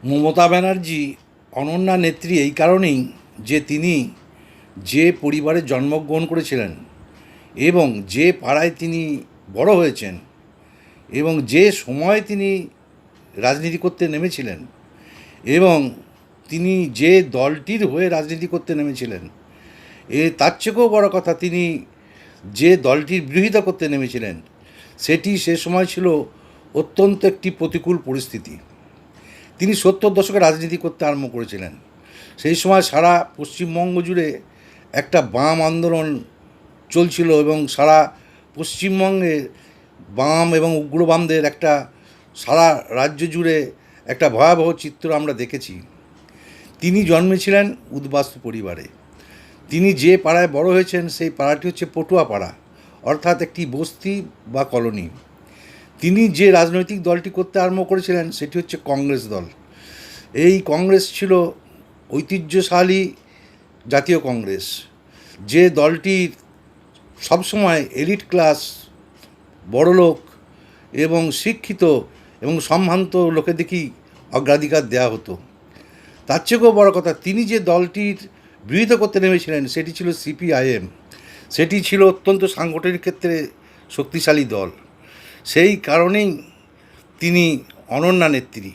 মমতা ব্যানার্জি অনন্যা নেত্রী এই কারণেই যে তিনি যে পরিবারে জন্মগ্রহণ করেছিলেন এবং যে পাড়ায় তিনি বড় হয়েছেন এবং যে সময় তিনি রাজনীতি করতে নেমেছিলেন এবং তিনি যে দলটির হয়ে রাজনীতি করতে নেমেছিলেন, তার থেকেও বড় কথা, তিনি যে দলটির বিরোধিতা করতে নেমেছিলেন সেটি সে সময় ছিল অত্যন্ত একটি প্রতিকূল পরিস্থিতি। তিনি 70 দশকে রাজনীতি করতে আরম্ভ করেছিলেন। সেই সময় সারা পশ্চিমবঙ্গ জুড়ে একটা বাম আন্দোলন চলছিল এবং সারা পশ্চিমবঙ্গে বাম এবং উগ্রবামদের একটা সারা রাজ্য জুড়ে একটা ভয়াবহ চিত্র আমরা দেখেছি। তিনি জন্মেছিলেন উদ্বাস্তু পরিবারে। তিনি যে পাড়ায় বড় হয়েছেন সেই পাড়াটি হচ্ছে পটুয়া পাড়া, অর্থাৎ একটি বস্তি বা কলোনি। তিনি যে রাজনৈতিক দলটি করতে আরম্ভ করেছিলেন সেটি হচ্ছে কংগ্রেস দল। এই কংগ্রেস ছিল ঐতিহ্যশালী জাতীয় কংগ্রেস, যে দলটির সবসময় এলিট ক্লাস, বড়লোক এবং শিক্ষিত এবং সম্ভ্রান্ত লোকেদেরকেই অগ্রাধিকার দেওয়া হতো। তার থেকেও বড় কথা, তিনি যে দলটির বিরোধিতা করতে নেমেছিলেন সেটি ছিল সিপিআইএম। সেটি ছিল অত্যন্ত সাংগঠনিক ক্ষেত্রে শক্তিশালী দল। সেই কারণেই তিনি অনন্যা নেত্রী।